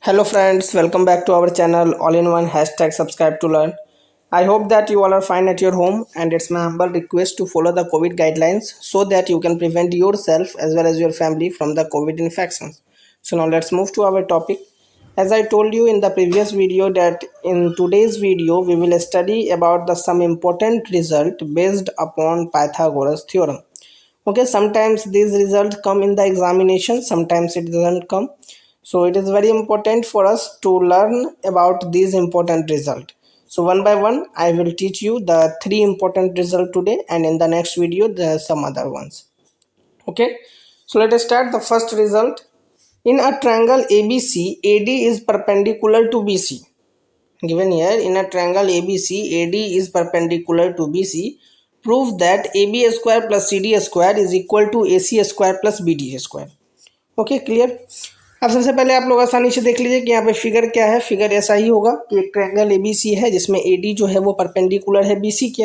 Hello friends, welcome back to our channel all in one hashtag subscribe to learn. I hope that you all are fine at your home and it's my humble request to follow the COVID guidelines so that you can prevent yourself as well as your family from the COVID infections. So now let's move to our topic. As I told you in the previous video that in today's video we will study about the some important result based upon Pythagoras theorem. Okay, sometimes these results come in the examination, sometimes it doesn't come, so it is very important for us to learn about these important results. So one by one I will teach you the three important results today, and in the next video there are some other ones. Okay, so let us start the first result. In a triangle ABC, AD is perpendicular to BC. Given here, in a triangle ABC, AD is perpendicular to BC. Prove that AB square plus CD square is equal to AC square plus BD square. Okay clear. अब सबसे पहले आप लोग आसानी से देख लीजिए कि यहाँ पे फिगर क्या है। फिगर ऐसा ही होगा कि एक ट्रायंगल ABC है जिसमें AD जो है वो परपेंडिकुलर है BC के।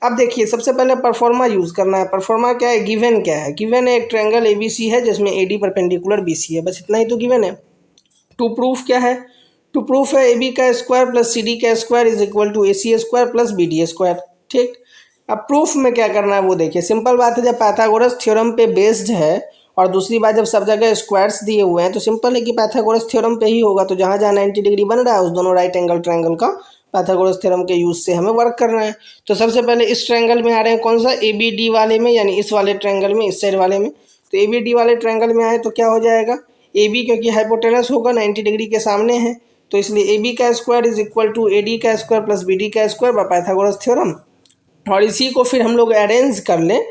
अब देखिए सबसे पहले परफॉर्मा यूज़ करना है। परफॉर्मा क्या है, गिवन क्या है। गिवन है एक ट्रायंगल ABC है जिसमें AD परपेंडिकुलर BC है, बस इतना ही तो गिवन है। टू प्रूफ क्या है, टू प्रूफ है AB का स्क्वायर प्लस CD का square is equal to AC square plus BD square. ठीक, अब प्रूफ में क्या करना है वो देखिए। सिंपल बात है, जब पाइथागोरस थ्योरम पे बेस्ड है और दूसरी बात जब सब जगह स्क्वायर्स दिए हुए हैं तो सिंपल है कि पाइथागोरस थ्योरम पे ही होगा। तो जहाँ जहाँ 90 डिग्री बन रहा है उस दोनों राइट एंगल ट्रायंगल का पाइथागोरस थ्योरम के यूज से हमें वर्क करना है। तो सबसे पहले इस ट्रायंगल में आ रहे हैं, कौन सा, ABD वाले में, यानी इस वाले ट्रायंगल में, इस साइड वाले में। तो ABD वाले ट्रायंगल में आए तो क्या हो जाएगा, AB क्योंकि हाइपोटेनस होगा 90 डिग्री के सामने है तो इसलिए AB का square is equal to AD का स्क्वायर प्लस BD का स्क्वायर बाय पाइथागोरस थ्योरम। और इसी को फिर हम लोग अरेंज कर लें,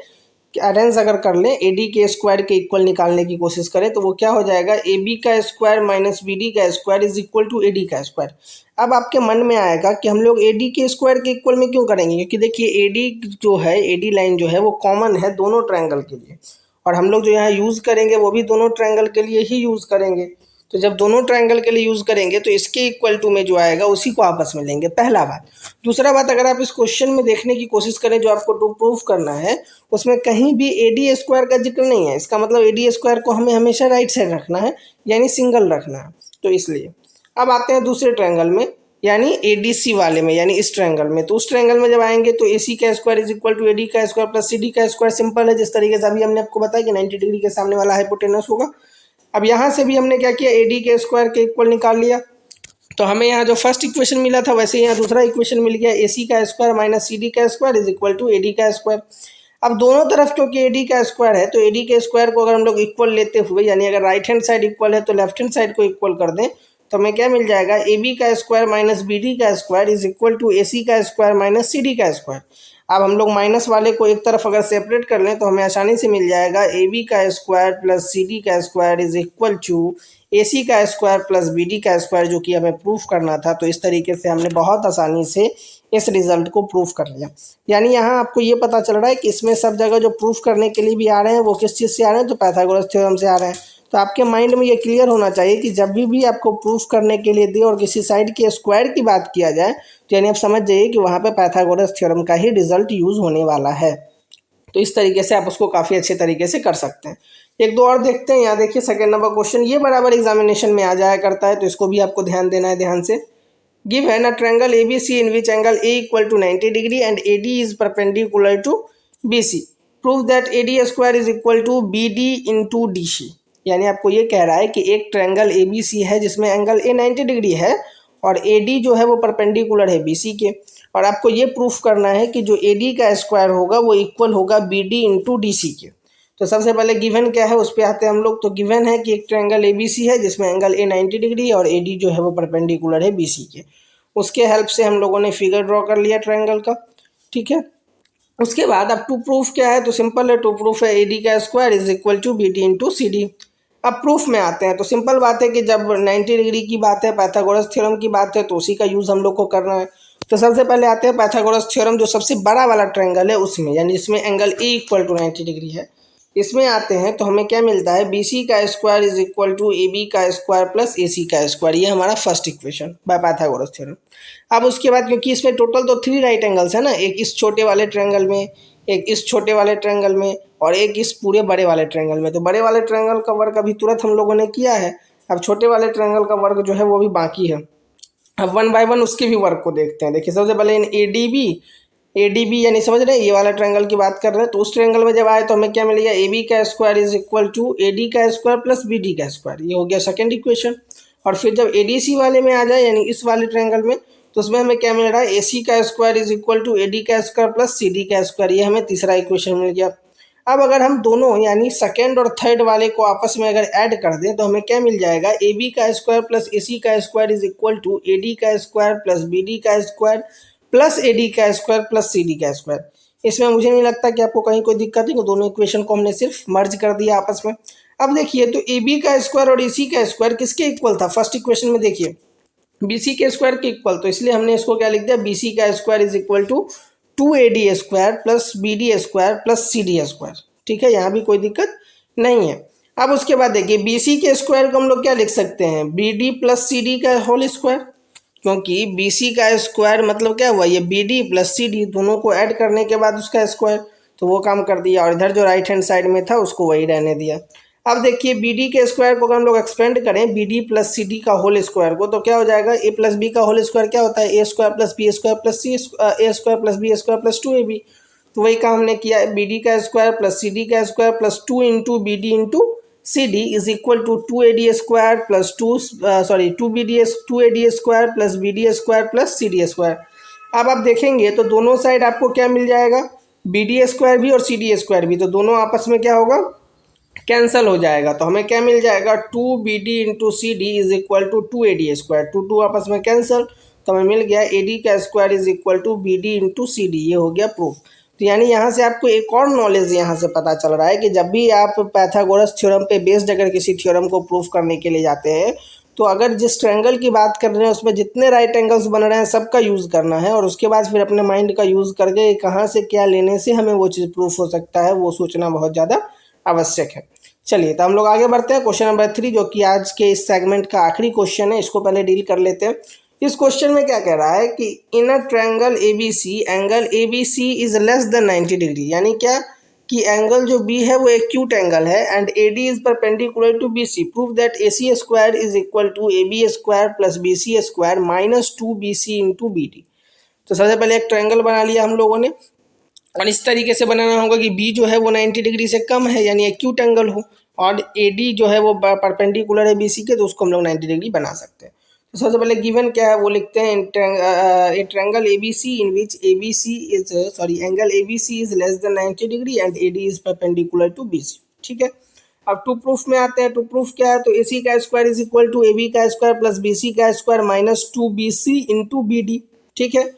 अरेंज अगर कर लें AD के स्क्वायर के इक्वल निकालने की कोशिश करें तो वो क्या हो जाएगा, AB का स्क्वायर माइनस BD का square is equal to AD का स्क्वायर। अब आपके मन में आएगा कि हम लोग AD के स्क्वायर के इक्वल में क्यों करेंगे, क्योंकि देखिए AD जो है, AD लाइन जो है वो कॉमन है दोनों ट्रायंगल के लिए, और हम लोग जो यहाँ यूज़ करेंगे वो भी दोनों ट्रायंगल के लिए ही यूज़ करेंगे। तो जब दोनों ट्रायंगल के लिए यूज़ करेंगे तो इसके इक्वल टू में जो आएगा उसी को आपस में लेंगे, पहला बात। दूसरा बात, अगर आप इस क्वेश्चन में देखने की कोशिश करें जो आपको टू प्रूफ करना है, उसमें कहीं भी AD स्क्वायर का जिक्र नहीं है। इसका मतलब AD स्क्वायर को हमें हमेशा राइट साइड रखना है, यानी सिंगल रखना है। तो इसलिए अब आते हैं दूसरे ट्रायंगल में, यानी ADC वाले में, यानी इस ट्रायंगल में। तो उस ट्रायंगल में जब आएंगे तो AC का square is equal to AD का स्क्वायर प्लस CD का स्क्वायर। सिंपल है, जिस तरीके से अभी हमने आपको बताया कि 90 डिग्री के सामने वाला हाइपोटेनस होगा। अब यहाँ से भी हमने क्या किया, AD के स्क्वायर के इक्वल निकाल लिया। तो हमें यहाँ जो फर्स्ट इक्वेशन मिला था वैसे यहाँ दूसरा इक्वेशन मिल गया, AC का स्क्वायर माइनस CD का square is equal to AD का स्क्वायर। अब दोनों तरफ क्योंकि AD का स्क्वायर है तो AD के स्क्वायर को अगर हम लोग इक्वल लेते हुए, यानी अगर राइट हैंड साइड इक्वल है तो लेफ्ट हैंड साइड को इक्वल कर दें तो हमें क्या मिल जाएगा, AB का स्क्वायर माइनस BD का square is equal to AC का स्क्वायर माइनस CD का स्क्वायर। अब हम लोग माइनस वाले को एक तरफ अगर सेपरेट कर लें तो हमें आसानी से मिल जाएगा, AB का स्क्वायर प्लस CD का square is equal to AC का स्क्वायर प्लस BD का स्क्वायर, जो कि हमें प्रूफ करना था। तो इस तरीके से हमने बहुत आसानी से इस रिजल्ट को प्रूफ कर लिया। यानी यहाँ आपको ये पता चल रहा है कि इसमें सब जगह जो प्रूफ करने के लिए भी आ रहे हैं वो किस चीज़ से आ रहे हैं, तो पाइथागोरस थ्योरम से आ रहे हैं। तो आपके माइंड में ये क्लियर होना चाहिए कि जब भी आपको प्रूफ करने के लिए दे और किसी साइड के स्क्वायर की बात किया जाए तो यानी आप समझ जाइए कि वहाँ पे पाइथागोरस थ्योरम का ही रिजल्ट यूज़ होने वाला है। तो इस तरीके से आप उसको काफ़ी अच्छे तरीके से कर सकते हैं। एक दो और देखते हैं। यहाँ देखिए सेकेंड नंबर क्वेश्चन, ये बराबर एग्जामिनेशन में आ जाया करता है तो इसको भी आपको ध्यान देना है ध्यान से। गिव है ना triangle ABC in which angle A equal to 90 degree and AD is perpendicular to BC. Prove that AD square is equal to BD into DC। यानी आपको ये कह रहा है कि एक ट्रायंगल ABC है जिसमें एंगल A 90 डिग्री है और AD जो है वो परपेंडिकुलर है BC के, और आपको ये प्रूफ करना है कि जो AD का स्क्वायर होगा वो इक्वल होगा BD इंटू DC के। तो सबसे पहले गिवन क्या है उस पर आते हैं हम लोग। तो गिवन है कि एक ट्रायंगल ABC है जिसमें एंगल A 90 डिग्री और AD जो है वो परपेंडिकुलर है BC के। उसके हेल्प से हम लोगों ने फिगर ड्रॉ कर लिया ट्रायंगल का, ठीक है। उसके बाद अब टू प्रूफ क्या है, तो सिंपल है, टू प्रूफ है AD का square is equal to BD into CD। अब प्रूफ में आते हैं। तो सिंपल बात है कि जब 90 डिग्री की बात है, पाइथागोरस थ्योरम की बात है, तो उसी का यूज़ हम लोग को करना है। तो सबसे पहले आते हैं पाइथागोरस थ्योरम जो सबसे बड़ा वाला ट्रायंगल है उसमें, यानी जिसमें angle A equal to 90 degree है, इसमें आते हैं। तो हमें क्या मिलता है, BC का square is equal to AB का स्क्वायर प्लस AC का स्क्वायर। ये हमारा first equation by Pythagoras theorem. अब उसके बाद क्योंकि इसमें टोटल तो 3 राइट एंगल्स है ना, एक इस छोटे वाले ट्रायंगल में, एक इस छोटे वाले ट्रायंगल में और एक इस पूरे बड़े वाले ट्रायंगल में। तो बड़े वाले ट्रायंगल का वर्क अभी तुरंत हम लोगों ने किया है। अब छोटे वाले ट्रायंगल का वर्क जो है वो भी बाकी है। अब वन बाय वन उसके भी वर्क को देखते हैं। देखिए सबसे पहले इन ए डी बी यानी समझ रहे हैं, ये वाला ट्रायंगल की बात कर रहे हैं। तो उस ट्रायंगल में जब आए तो हमें क्या मिलेगा, ए बी का square is equal to A D का स्क्वायर प्लस बी डी का स्क्वायर, ये हो गया सेकेंड इक्वेशन। और फिर जब ए डी सी वाले में आ जाए यानी इस वाले ट्रायंगल में, तो उसमें हमें क्या मिल रहा है, ए सी का square is equal to A D का स्क्वायर प्लस सी डी का स्क्वायर, ये हमें तीसरा इक्वेशन मिल गया। अब अगर हम दोनों यानी सेकेंड और थर्ड वाले को आपस में अगर ऐड कर दें तो हमें क्या मिल जाएगा, ए बी का स्क्वायर प्लस ए सी का square is equal to A D का स्क्वायर प्लस बी डी का स्क्वायर प्लस ए डी का स्क्वायर प्लस सी डी का स्क्वायर। इसमें मुझे नहीं लगता कि आपको कहीं कोई दिक्कत है, कि दोनों इक्वेशन को हमने सिर्फ मर्ज कर दिया आपस में। अब देखिए तो ए बी का स्क्वायर और ए सी का स्क्वायर किसके इक्वल था, फर्स्ट इक्वेशन में देखिए बी सी के स्क्वायर के इक्वल, तो इसलिए हमने इसको क्या लिख दिया, बी सी का square is equal to 2ad square plus B D square plus C D square. ठीक है, यहाँ भी कोई दिक्कत नहीं है। अब उसके बाद देखिए बी सी के स्क्वायर को हम लोग क्या लिख सकते हैं, B D plus C D का होल स्क्वायर, क्योंकि बी सी का स्क्वायर मतलब क्या हुआ, ये B D plus C D दोनों को ऐड करने के बाद उसका स्क्वायर, तो वो काम कर दिया। और इधर जो राइट हैंड साइड में था उसको वही रहने दिया। अब देखिए बी डी के स्क्वायर को अगर हम लोग एक्सपेंड करें B D plus C D का होल स्क्वायर को, तो क्या हो जाएगा, ए प्लस बी का होल स्क्वायर क्या होता है, A square plus B square plus C A square plus B square plus 2ab। तो वही काम हमने किया, बी डी का स्क्वायर प्लस सी डी का square plus 2 into B D into C D is equal to 2ad square plus 2ad square plus B D square plus C D square. अब आप देखेंगे तो दोनों साइड आपको क्या मिल जाएगा, बी डी स्क्वायर भी और सी डी स्क्वायर भी, तो दोनों आपस में क्या होगा, कैंसल हो जाएगा। तो हमें क्या मिल जाएगा, 2bd into C D is equal to 2ad square, 2 आपस में कैंसल, तो हमें मिल गया ad का square is equal to bd into C D. ये हो गया प्रूफ। तो यानी यहाँ से आपको एक और नॉलेज यहाँ से पता चल रहा है कि जब भी आप पाइथागोरस थ्योरम पे बेस्ड अगर किसी थ्योरम को प्रूफ करने के लिए जाते हैं, तो अगर जिस ट्रायंगल की बात कर रहे हैं उसमें जितने राइट एंगल्स बन रहे हैं सबका यूज़ करना है, और उसके बाद फिर अपने माइंड का यूज़ करके कहाँ से क्या लेने से हमें वो चीज़ प्रूफ हो सकता है, वो सोचना बहुत ज़्यादा आवश्यक है। चलिए तो हम लोग आगे बढ़ते हैं। क्वेश्चन नंबर 3 जो कि आज के इस सेगमेंट का आखिरी क्वेश्चन है, इसको पहले डील कर लेते हैं। इस क्वेश्चन में क्या कह रहा है कि in a triangle ABC angle ABC is less than 90 degree, यानी क्या कि एंगल जो बी है वो एक्यूट एंगल है and AD is perpendicular to BC, prove that AC square is equal to AB square plus BC square minus 2bc into BD. तो सबसे पहले एक ट्रायंगल बना लिया हम लोगों ने, और इस तरीके से बनाना होगा कि बी जो है वो 90 डिग्री से कम है यानी एक्यूट एंगल हो, और एडी जो है वो परपेंडिकुलर है बीसी के, तो उसको हम लोग 90 डिग्री बना सकते हैं। तो सबसे पहले गिवन क्या है वो लिखते हैं, a triangle ABC in which angle ABC is less than 90 degree and AD is perpendicular to BC. ठीक है, अब टू प्रूफ में आते हैं। टू प्रूफ क्या है, तो एसी का square is equal to A B का स्क्वायर प्लस बीसी का square minus 2bc into B D. ठीक है,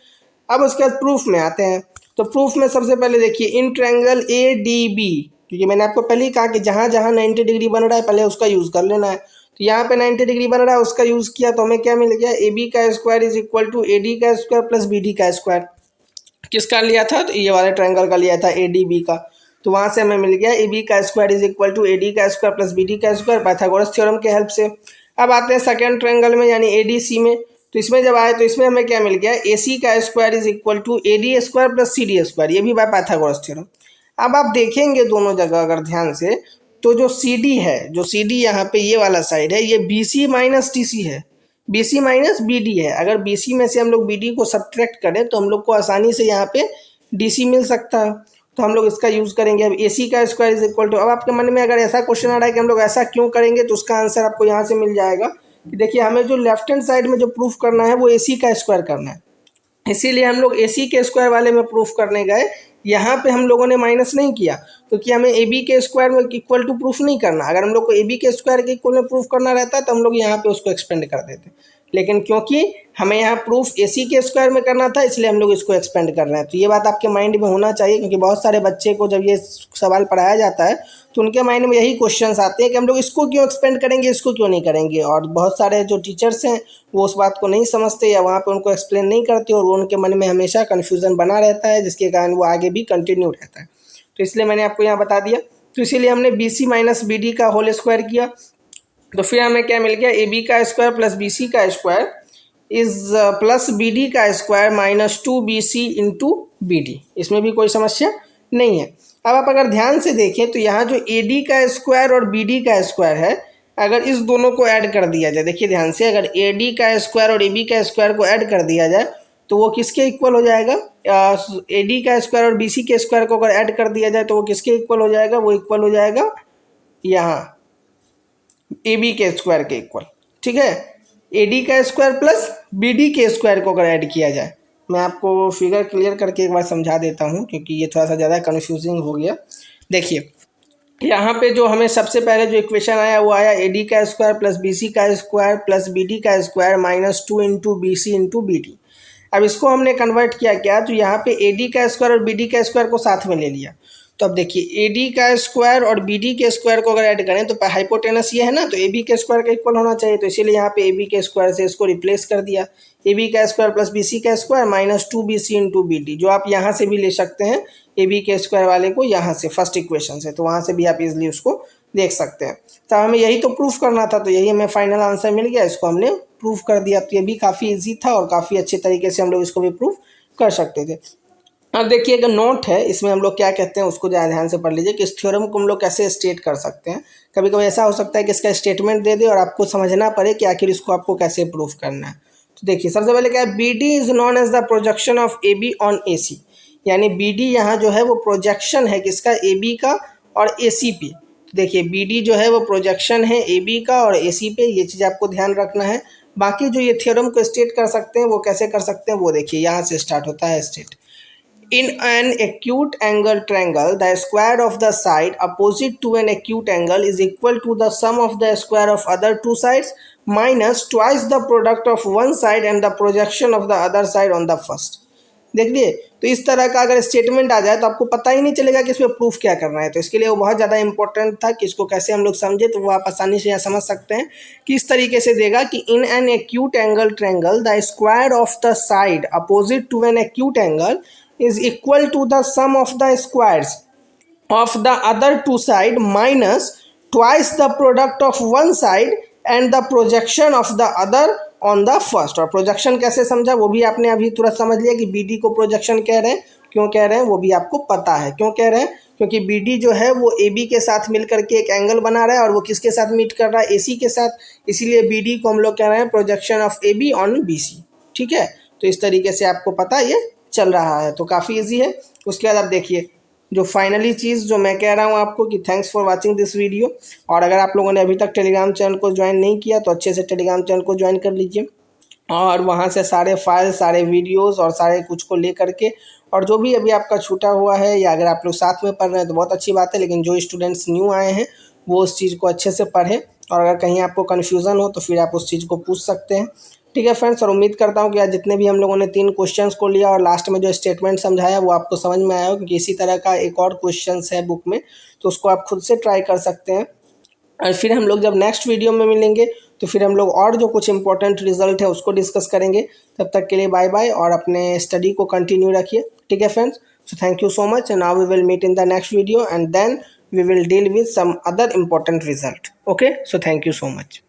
अब उसके बाद प्रूफ में आते हैं। तो प्रूफ में सबसे पहले देखिए in triangle A D B, क्योंकि मैंने आपको पहले ही कहा कि जहाँ जहाँ 90 डिग्री बन रहा है पहले उसका यूज़ कर लेना है। तो यहाँ पे 90 डिग्री बन रहा है उसका यूज़ किया, तो हमें क्या मिल गया, ए बी का square is equal to A D का स्क्वायर प्लस बी डी का स्क्वायर। किसका लिया था, तो ये वाले ट्रायंगल का लिया था ए डी बी का, तो वहाँ से हमें मिल गया ए बी का square is equal to A D का स्क्वायर प्लस बी डी का स्क्वायर पाइथागोरस थ्योरम के हेल्प से। अब आते हैं सेकेंड ट्रायंगल में यानी ए डी सी में। तो इसमें जब आए तो इसमें हमें क्या मिल गया, ए सी का square is equal to A D square plus C D square, ये भी बाय पाइथागोरस थ्योरम। अब आप देखेंगे दोनों जगह अगर ध्यान से, तो जो सी डी है, जो सी डी यहाँ पे ये वाला साइड है, ये B C minus D C है, B C minus B D है। अगर बी सी में से हम लोग बी डी को सब्ट्रैक्ट करें तो हम लोग को आसानी से यहाँ पे डी सी मिल सकता है, तो हम लोग इसका यूज़ करेंगे। अब ए सी का स्क्वायर इज इक्वल टू, अब आपके मन में अगर ऐसा क्वेश्चन आ रहा है कि हम लोग ऐसा क्यों करेंगे, तो उसका आंसर आपको यहाँ से मिल जाएगा कि देखिए हमें जो लेफ्ट हैंड साइड में जो प्रूफ करना है वो ए सी का स्क्वायर करना है, इसीलिए हम लोग ए सी के स्क्वायर वाले में प्रूफ करने गए। यहाँ पे हम लोगों ने माइनस नहीं किया क्योंकि हमें ए बी के स्क्वायर में इक्वल टू प्रूफ नहीं करना। अगर हम लोग को ए बी के स्क्वायर के इक्वल में प्रूफ करना रहता तो हम लोग यहाँ पे उसको एक्सपेंड कर देते, लेकिन क्योंकि हमें यहाँ प्रूफ ए सी के स्क्वायर में करना था इसलिए हम लोग इसको एक्सपेंड कर रहे हैं। तो ये बात आपके माइंड में होना चाहिए, क्योंकि बहुत सारे बच्चे को जब ये सवाल पढ़ाया जाता है तो उनके माइंड में यही क्वेश्चंस आते हैं कि हम लोग इसको क्यों एक्सपेंड करेंगे, इसको क्यों नहीं करेंगे। और बहुत सारे जो टीचर्स हैं वो उस बात को नहीं समझते या वहाँ पे उनको एक्सप्लेन नहीं करते, और वो उनके मन में हमेशा कन्फ्यूज़न बना रहता है, जिसके कारण वो आगे भी कंटिन्यू रहता है। तो इसलिए मैंने आपको यहाँ बता दिया। तो इसीलिए हमने B C minus B D का होल स्क्वायर किया, तो फिर हमें क्या मिल गया, ए बी का स्क्वायर प्लस बी सी का square is plus B D का square minus 2bc into B D. इसमें भी कोई समस्या नहीं है। अब आप अगर ध्यान से देखें तो यहाँ जो ए डी का स्क्वायर और बी डी का स्क्वायर है, अगर इस दोनों को ऐड कर दिया जाए, देखिए ध्यान से, अगर ए डी का स्क्वायर और ए बी का स्क्वायर को ऐड कर दिया जाए तो वो किसके इक्वल हो जाएगा? ए डी का स्क्वायर और बी सी के स्क्वायर को अगर ऐड कर दिया जाए तो वो किसके इक्वल हो जाएगा? वो इक्वल हो जाएगा यहाँ ए बी के स्क्वायर के इक्वल। ठीक है, ए डी का स्क्वायर प्लस बी डी के स्क्वायर को अगर ऐड किया जाए, मैं आपको फिगर क्लियर करके एक बार समझा देता हूँ क्योंकि ये थोड़ा सा ज़्यादा कन्फ्यूजिंग हो गया। देखिए यहाँ पे जो हमें सबसे पहले जो इक्वेशन आया वो आया ए डी का स्क्वायर प्लस बी सी का स्क्वायर प्लस बी डी का square minus 2 into B C into B D. अब इसको हमने कन्वर्ट किया क्या, तो यहाँ पे ए डी का स्क्वायर और बी डी का स्क्वायर को साथ में ले लिया। तो अब देखिए ए डी का स्क्वायर और बी डी के स्क्वायर को अगर ऐड करें तो हाइपोटेनस ये है ना, तो ए बी के स्क्वायर का इक्वल होना चाहिए, तो इसीलिए यहाँ पे ए बी के स्क्वायर से इसको रिप्लेस कर दिया। ए बी का स्क्वायर प्लस बी सी का square minus 2 B C into B D, जो आप यहाँ से भी ले सकते हैं ए बी के स्क्वायर वाले को यहाँ से फर्स्ट इक्वेशन से, तो वहाँ से भी आप इजिली उसको देख सकते हैं। तो हमें यही तो प्रूफ करना था, तो यही हमें फाइनल आंसर मिल गया, इसको हमने प्रूफ कर दिया। तो ये भी काफ़ी इजी था और काफ़ी अच्छे तरीके से हम लोग इसको भी प्रूफ कर सकते थे। अब देखिए एक नोट है, इसमें हम लोग क्या कहते हैं उसको ज़्यादा ध्यान से पढ़ लीजिए कि इस थ्योरम को हम लोग कैसे स्टेट कर सकते हैं। कभी कभी ऐसा हो सकता है कि इसका स्टेटमेंट दे दे और आपको समझना पड़े कि आखिर इसको आपको कैसे प्रूफ करना है। तो देखिए सबसे पहले क्या है, B D is known as the projection of A B on A C, यानी बी डी यहाँ जो है वो प्रोजेक्शन है किसका, ए बी का और ए सी पे। देखिए बी डी जो है वो प्रोजेक्शन है ए बी का और ए सी पे, ये चीज़ आपको ध्यान रखना है। बाकी जो ये थ्योरम को स्टेट कर सकते हैं वो कैसे कर सकते हैं वो देखिए, यहाँ से स्टार्ट होता है state. In an acute angle triangle, the square of the side opposite to an acute angle is equal to the sum of the square of other two sides minus twice the product of one side and the projection of the other side on the first। देख लिए, तो इस तरह का अगर statement आ जाए तो आपको पता ही नहीं चलेगा कि इसमें प्रूफ क्या करना है। तो इसके लिए वो बहुत ज़्यादा इंपॉर्टेंट था कि इसको कैसे हम लोग समझे, तो वो आप आसानी से यहाँ समझ सकते हैं कि इस तरीके से देगा कि in an acute angle triangle the square of the side opposite to an acute angle is equal to the sum of the squares of the other two side minus twice the product of one side and the projection of the other on the first। और projection कैसे समझा वो भी आपने अभी तुरंत समझ लिया कि बी डी को प्रोजेक्शन कह रहे हैं, क्यों कह रहे हैं वो भी आपको पता है। क्यों कह रहे हैं, क्योंकि बी डी जो है वो ए बी के साथ मिल करके एक एंगल बना रहा है और वो किसके साथ मीट कर रहा है, ए सी के साथ, इसीलिए बी डी को हम लोग कह रहे हैं projection of A B on B C. ठीक है, तो इस तरीके से आपको पता ये चल रहा है, तो काफ़ी इजी है। उसके बाद आप देखिए जो फाइनली चीज़ जो मैं कह रहा हूँ आपको कि thanks for watching this video. और अगर आप लोगों ने अभी तक टेलीग्राम चैनल को ज्वाइन नहीं किया तो अच्छे से टेलीग्राम चैनल को ज्वाइन कर लीजिए और वहाँ से सारे फाइल, सारे वीडियोस और सारे कुछ को ले करके, और जो भी अभी आपका छूटा हुआ है या अगर आप लोग साथ में पढ़ रहे हैं तो बहुत अच्छी बात है, लेकिन जो स्टूडेंट्स न्यू आए हैं वो उस चीज़ को अच्छे से पढ़ें और अगर कहीं आपको कन्फ्यूज़न हो तो फिर आप उस चीज़ को पूछ सकते हैं। ठीक है फ्रेंड्स, और उम्मीद करता हूँ कि आज जितने भी हम लोगों ने 3 क्वेश्चंस को लिया और लास्ट में जो स्टेटमेंट समझाया वो आपको समझ में आया हो, क्योंकि इसी तरह का एक और क्वेश्चंस है बुक में, तो उसको आप खुद से ट्राई कर सकते हैं। और फिर हम लोग जब नेक्स्ट वीडियो में मिलेंगे तो फिर हम लोग और जो कुछ इंपॉर्टेंट रिजल्ट है उसको डिस्कस करेंगे। तब तक के लिए बाय बाय और अपने स्टडी को कंटिन्यू रखिए। ठीक है friends, so thank you so much and now we will meet in the next video and then we will deal with some other important result. Okay, so thank you so much.